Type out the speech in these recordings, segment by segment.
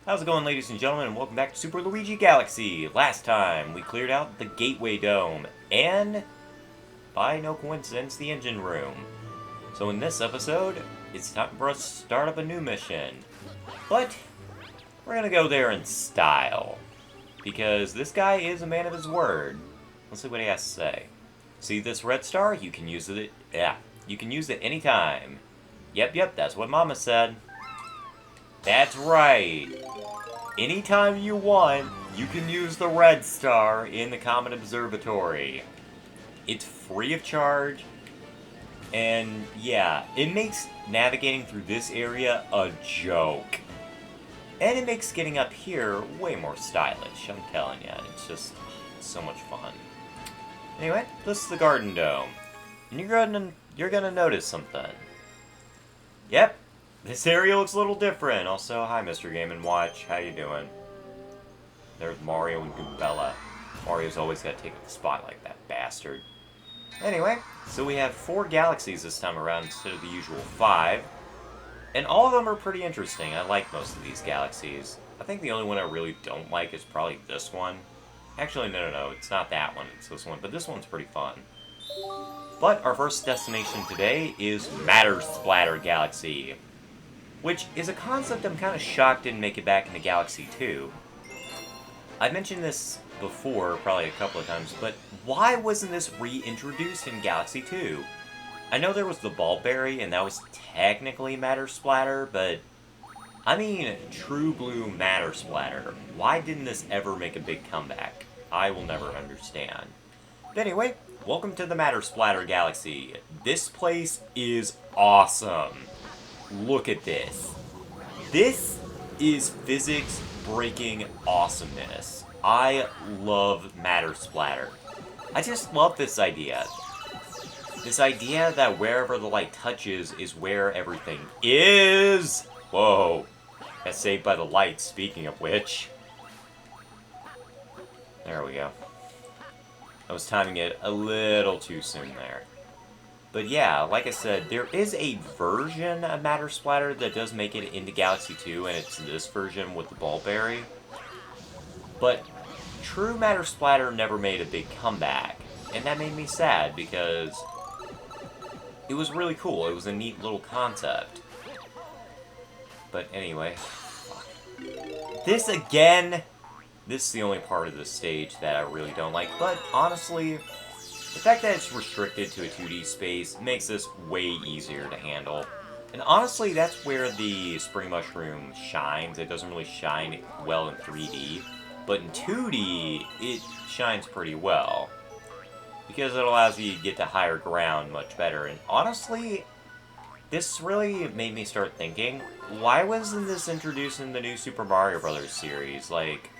How's it going, ladies and gentlemen, and welcome back to Super Luigi Galaxy. Last time, we cleared out the Gateway Dome, and, by no coincidence, the engine room. So in this episode, it's time for us to start up a new mission. But, we're gonna go there in style. Because this guy is a man of his word. Let's see what he has to say. See this red star? You can use it, you can use it anytime. Yep, that's what Mama said. That's right. Anytime you want, you can use the red star in the Comet Observatory. It's free of charge, and yeah, it makes navigating through this area a joke. And it makes getting up here way more stylish, I'm telling you. It's just so much fun. Anyway, this is the Garden Dome. And you're gonna notice something. Yep. This area looks a little different. Also, hi, Mr. Game & Watch. How you doing? There's Mario and Goombella. Mario's always got to take up the spot like that bastard. Anyway, so we have 4 galaxies this time around instead of the usual 5. And all of them are pretty interesting. I like most of these galaxies. I think the only one I really don't like is probably this one. Actually, no. It's not that one. It's this one. But this one's pretty fun. But our first destination today is Matter Splatter Galaxy, which is a concept I'm kind of shocked didn't make it back into Galaxy 2. I mentioned this before, probably a couple of times, but why wasn't this reintroduced in Galaxy 2? I know there was the Bulberry, and that was technically Matter Splatter, but I mean, true blue Matter Splatter. Why didn't this ever make a big comeback? I will never understand. But anyway, welcome to the Matter Splatter Galaxy. This place is awesome. Look at this. This is physics-breaking awesomeness. I love Matter Splatter. I just love this idea. This idea that wherever the light touches is where everything is. Whoa. Got saved by the light, speaking of which. There we go. I was timing it a little too soon there. But yeah, like I said, there is a version of Matter Splatter that does make it into Galaxy 2, and it's this version with the Bulberry. But true Matter Splatter never made a big comeback, and that made me sad because it was really cool. It was a neat little concept. But anyway, this again, this is the only part of the stage that I really don't like, but honestly, the fact that it's restricted to a 2D space makes this way easier to handle. And honestly, that's where the Spring Mushroom shines. It doesn't really shine well in 3D. But in 2D, it shines pretty well. Because it allows you to get to higher ground much better. And honestly, this really made me start thinking, why wasn't this introduced in the new Super Mario Bros. Series? Like,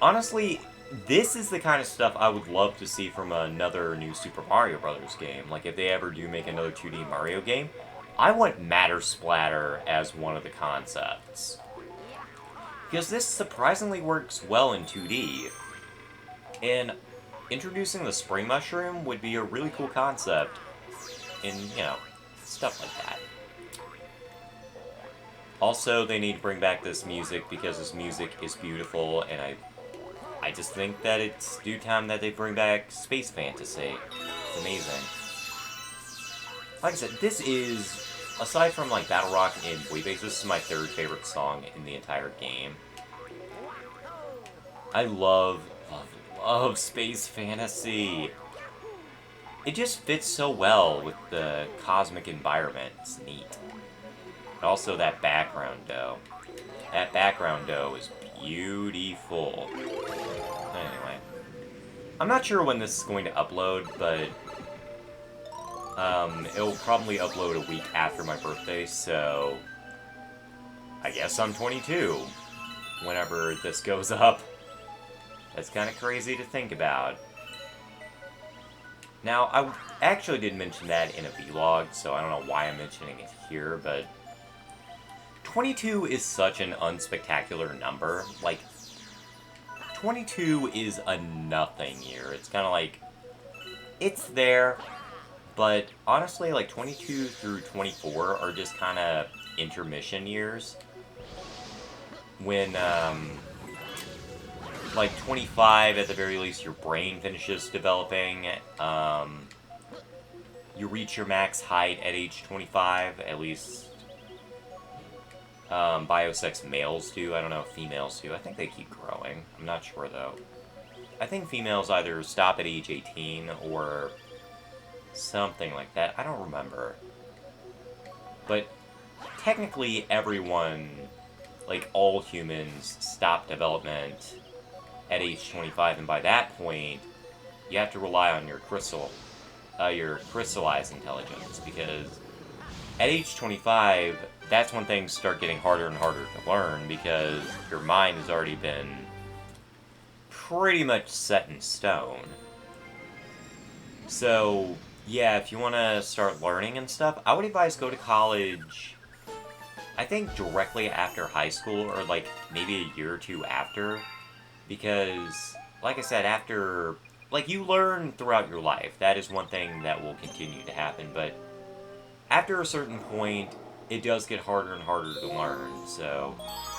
honestly, this is the kind of stuff I would love to see from another new Super Mario Bros. Game. Like, if they ever do make another 2D Mario game, I want Matter Splatter as one of the concepts. Because this surprisingly works well in 2D. And introducing the Spring Mushroom would be a really cool concept. And, you know, stuff like that. Also, they need to bring back this music because this music is beautiful, and I just think that it's due time that they bring back Space Fantasy. It's amazing. Like I said, this is, aside from like Battle Rock and Boy Base, this is my 3rd favorite song in the entire game. I love Space Fantasy. It just fits so well with the cosmic environment. It's neat. But also that background dough. That background dough is beautiful. Anyway, I'm not sure when this is going to upload, but it'll probably upload a week after my birthday, so I guess I'm 22 whenever this goes up. That's kind of crazy to think about. Now, I actually did mention that in a vlog, so I don't know why I'm mentioning it here, but 22 is such an unspectacular number. Like, 22 is a nothing year. It's kind of like, it's there, but honestly, like, 22 through 24 are just kind of intermission years. when, like 25 at the very least, your brain finishes developing. You reach your max height at age 25, at least biosex males do. I don't know if females do. I think they keep growing. I'm not sure though. I think females either stop at age 18 or something like that. I don't remember. But technically everyone, like all humans, stop development at age 25, and by that point, you have to rely on your crystallized intelligence, because at age 25, that's when things start getting harder and harder to learn, because your mind has already been pretty much set in stone. So, yeah, if you want to start learning and stuff, I would advise go to college, I think directly after high school, or like maybe a year or two after, because, like I said, after, like, you learn throughout your life. That is one thing that will continue to happen, but after a certain point, it does get harder and harder to learn. So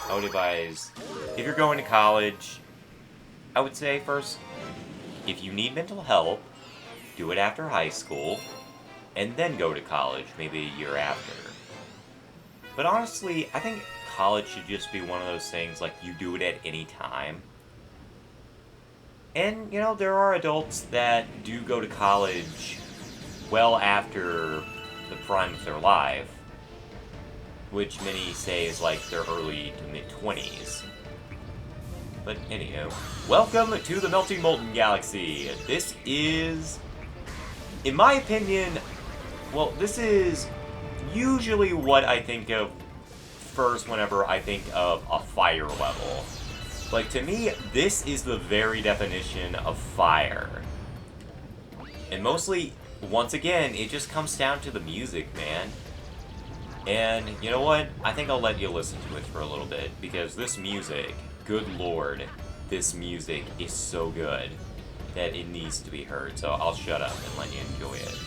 I would advise, if you're going to college, I would say first, if you need mental help, do it after high school, and then go to college, maybe a year after. But honestly, I think college should just be one of those things, like, you do it at any time. And, you know, there are adults that do go to college well after the prime of their life, which many say is like their early to mid-20s. But anywho, welcome to the Melty Molten Galaxy. This is, in my opinion, well, this is usually what I think of first whenever I think of a fire level. Like, to me, this is the very definition of fire. And mostly, once again, it just comes down to the music, man. And, you know what? I think I'll let you listen to it for a little bit, because this music, good lord, this music is so good that it needs to be heard. So I'll shut up and let you enjoy it.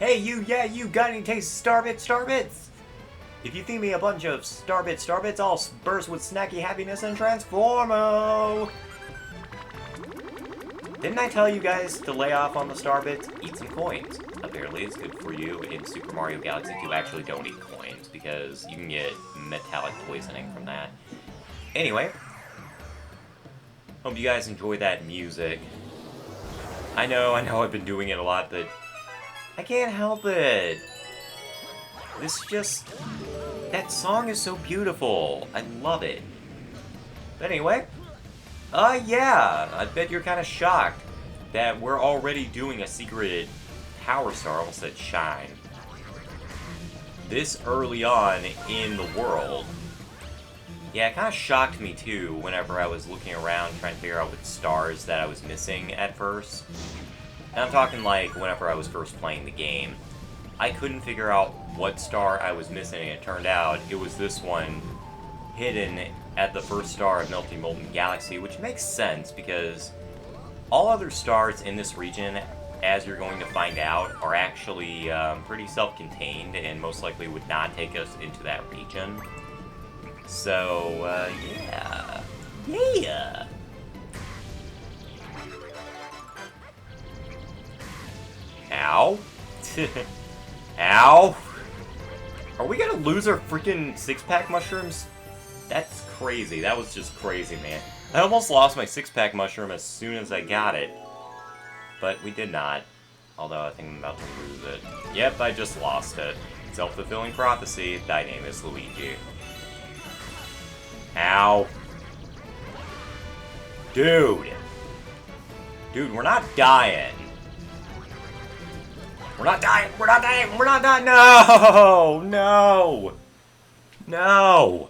Hey, you, yeah, you, got any taste of Starbits? If you feed me a bunch of Starbits, I'll burst with snacky happiness and transformo! Didn't I tell you guys to lay off on the Starbits? Eat some coins. Apparently it's good for you in Super Mario Galaxy 2. Actually, don't eat coins, because you can get metallic poisoning from that. Anyway, hope you guys enjoy that music. I know I've been doing it a lot, but I can't help it. That song is so beautiful. I love it. But anyway, yeah, I bet you're kind of shocked that we're already doing a secret Power Star, almost said Shine, this early on in the world. Yeah, it kind of shocked me too whenever I was looking around trying to figure out what stars that I was missing at first. And I'm talking like whenever I was first playing the game. I couldn't figure out what star I was missing, and it turned out it was this one hidden at the first star of Melty Molten Galaxy, which makes sense because all other stars in this region, as you're going to find out, are actually pretty self-contained and most likely would not take us into that region. So, yeah. Yeah! Ow. Ow. Are we gonna lose our freaking six-pack mushrooms? That's crazy. That was just crazy, man. I almost lost my six-pack mushroom as soon as I got it. But we did not. Although I think I'm about to lose it. Yep, I just lost it. Self-fulfilling prophecy. Thy name is Luigi. Ow. Dude. Dude, we're not dying. We're not dying. We're not dying. We're not dying. No. No. No.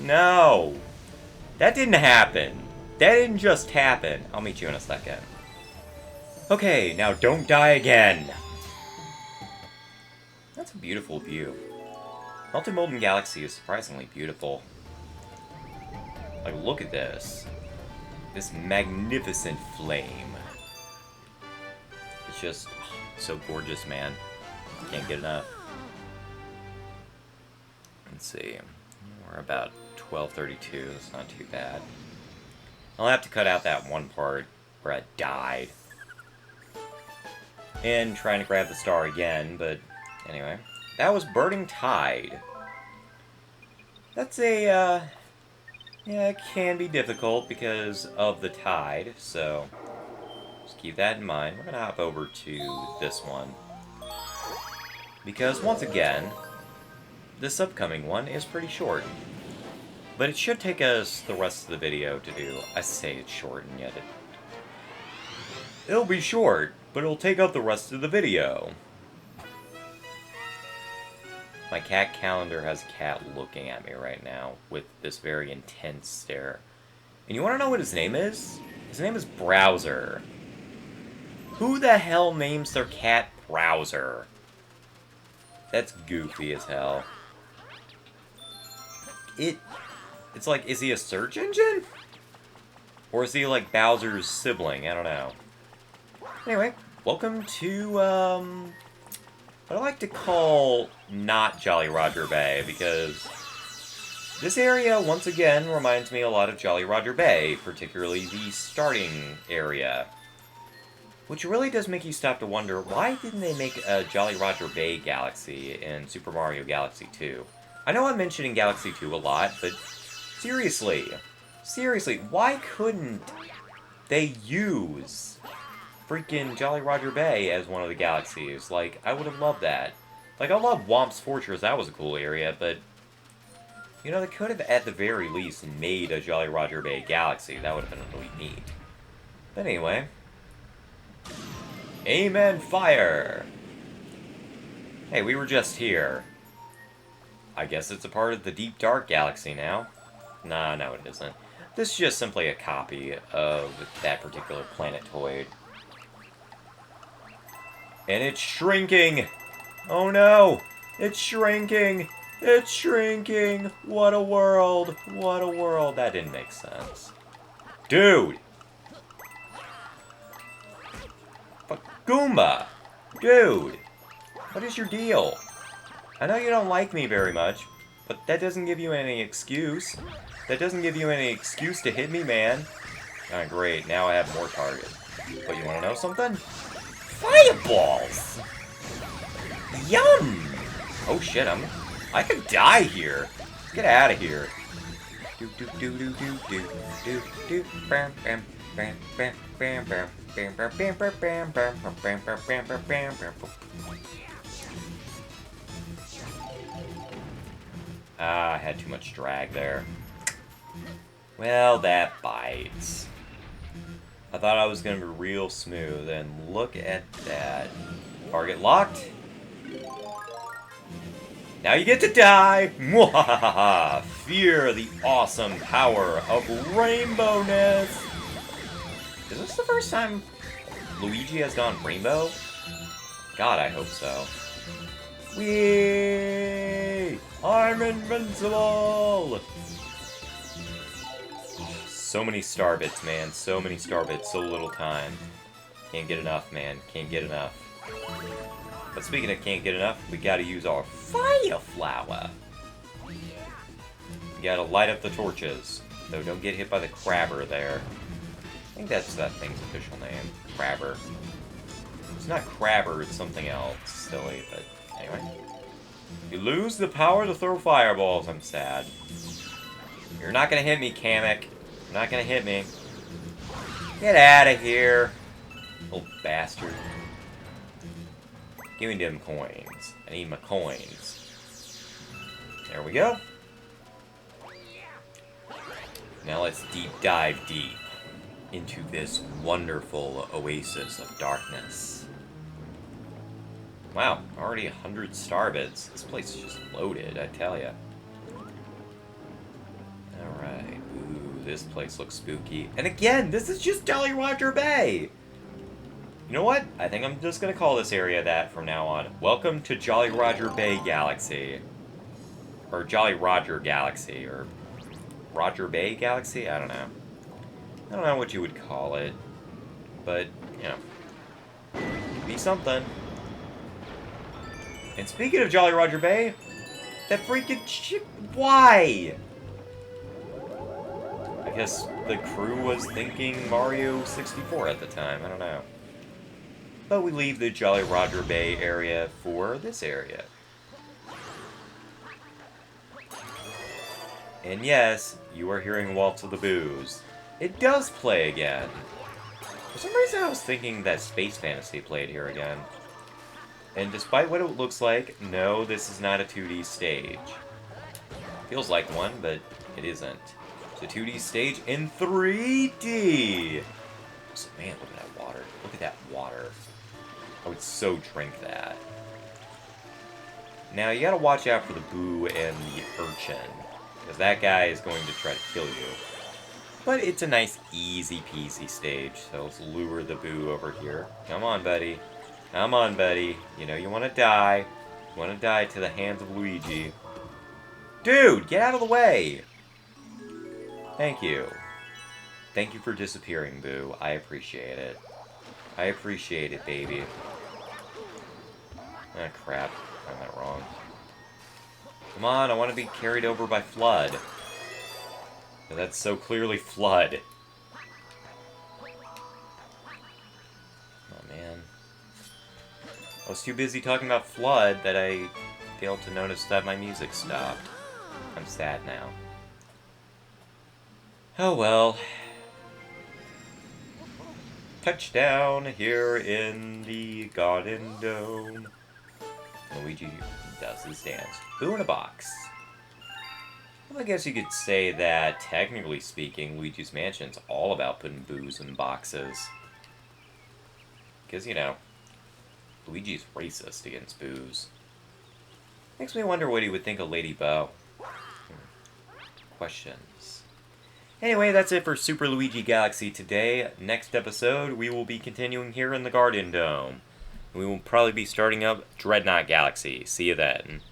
No. That didn't happen. That didn't just happen. I'll meet you in a second. Okay, now don't die again. That's a beautiful view. Melty Molten Galaxy is surprisingly beautiful. Like, look at this. This magnificent flame. It's just so gorgeous, man. Can't get enough. Let's see. We're about 12:32. It's not too bad. I'll have to cut out that one part where I died. And trying to grab the star again, but anyway. That was Burning Tide. That's a, yeah, it can be difficult because of the tide, so just keep that in mind. We're gonna hop over to this one. Because, once again, this upcoming one is pretty short. But it should take us the rest of the video to do. I say it's short, and yet it'll be short, but it'll take up the rest of the video. My cat calendar has a cat looking at me right now with this very intense stare. And you want to know what his name is? His name is Browser. Who the hell names their cat Browser? That's goofy as hell. It's like, is he a search engine? Or is he like Bowser's sibling? I don't know. Anyway, welcome to, what I like to call not Jolly Roger Bay, because this area, once again, reminds me a lot of Jolly Roger Bay, particularly the starting area. Which really does make you stop to wonder, why didn't they make a Jolly Roger Bay Galaxy in Super Mario Galaxy 2? I know I'm mentioning Galaxy 2 a lot, but seriously, why couldn't they use freaking Jolly Roger Bay as one of the galaxies? Like, I would have loved that. Like, I love Womp's Fortress, that was a cool area, but you know, they could have at the very least made a Jolly Roger Bay Galaxy. That would have been really neat. But anyway. Amen Fire! Hey, we were just here. I guess it's a part of the Deep Dark Galaxy now. Nah, no it isn't. This is just simply a copy of that particular planetoid. And it's shrinking! Oh no! It's shrinking! It's shrinking! What a world! What a world! That didn't make sense. Dude! But Goomba! Dude! What is your deal? I know you don't like me very much, but that doesn't give you any excuse. That doesn't give you any excuse to hit me, man. Ah, great. Now I have more targets. But you want to know something? Fireballs! Yum! Oh shit, I could die here. Get out of here. Do do do do do do do do bam bam bam bam bam bam bam bam bam bam bam bam bam bam bam bam bam. Ah, I had too much drag there. Well, that bites. I thought I was going to be real smooth, and look at that. Target locked. Now you get to die! Mwahaha! Fear the awesome power of rainbowness! Is this the first time Luigi has gone rainbow? God, I hope so. Whee! I'm invincible! So many star bits, man. So many star bits, so little time. Can't get enough, man. Can't get enough. But speaking of can't get enough, we gotta use our fire flower. We gotta light up the torches. So don't get hit by the crabber there. I think that's that thing's official name. Crabber. It's not Crabber, it's something else. Silly, but anyway. You lose the power to throw fireballs. I'm sad. You're not gonna hit me, Kamek. You're not gonna hit me. Get out of here. Little bastard. Give me them coins. I need my coins. There we go. Now let's deep dive deep into this wonderful oasis of darkness. Wow, already 100 star bits. This place is just loaded, I tell ya. Alright, ooh, this place looks spooky. And again, this is just Jolly Roger Bay! You know what? I think I'm just gonna call this area that from now on. Welcome to Jolly Roger Bay Galaxy. Or Jolly Roger Galaxy, or Roger Bay Galaxy? I don't know. I don't know what you would call it. But, you know. Be something. And speaking of Jolly Roger Bay, that freaking ship, why? I guess the crew was thinking Mario 64 at the time, I don't know. But we leave the Jolly Roger Bay area for this area. And yes, you are hearing Waltz of the Boos. It does play again. For some reason I was thinking that Space Fantasy played here again. And despite what it looks like, no, this is not a 2D stage. Feels like one, but it isn't. It's a 2D stage in 3D! So, man, look at that water. Look at that water. I would so drink that. Now, you gotta watch out for the Boo and the Urchin, because that guy is going to try to kill you. But it's a nice, easy-peasy stage, so let's lure the Boo over here. Come on, buddy. Come on, buddy. You know you want to die. You want to die to the hands of Luigi. Dude, get out of the way! Thank you. Thank you for disappearing, Boo. I appreciate it. I appreciate it, baby. Ah, crap. I went wrong. Come on, I want to be carried over by Flood. That's so clearly Flood. Oh, man. I was too busy talking about Flood that I failed to notice that my music stopped. I'm sad now. Oh well. Touchdown here in the Garden Dome. Luigi does his dance. Boo in a box. Well, I guess you could say that, technically speaking, Luigi's Mansion's all about putting boos in boxes. Because, you know, Luigi's racist against boos. Makes me wonder what he would think of Lady Bo. Questions. Anyway, that's it for Super Luigi Galaxy today. Next episode, we will be continuing here in the Garden Dome. We will probably be starting up Dreadnought Galaxy. See you then.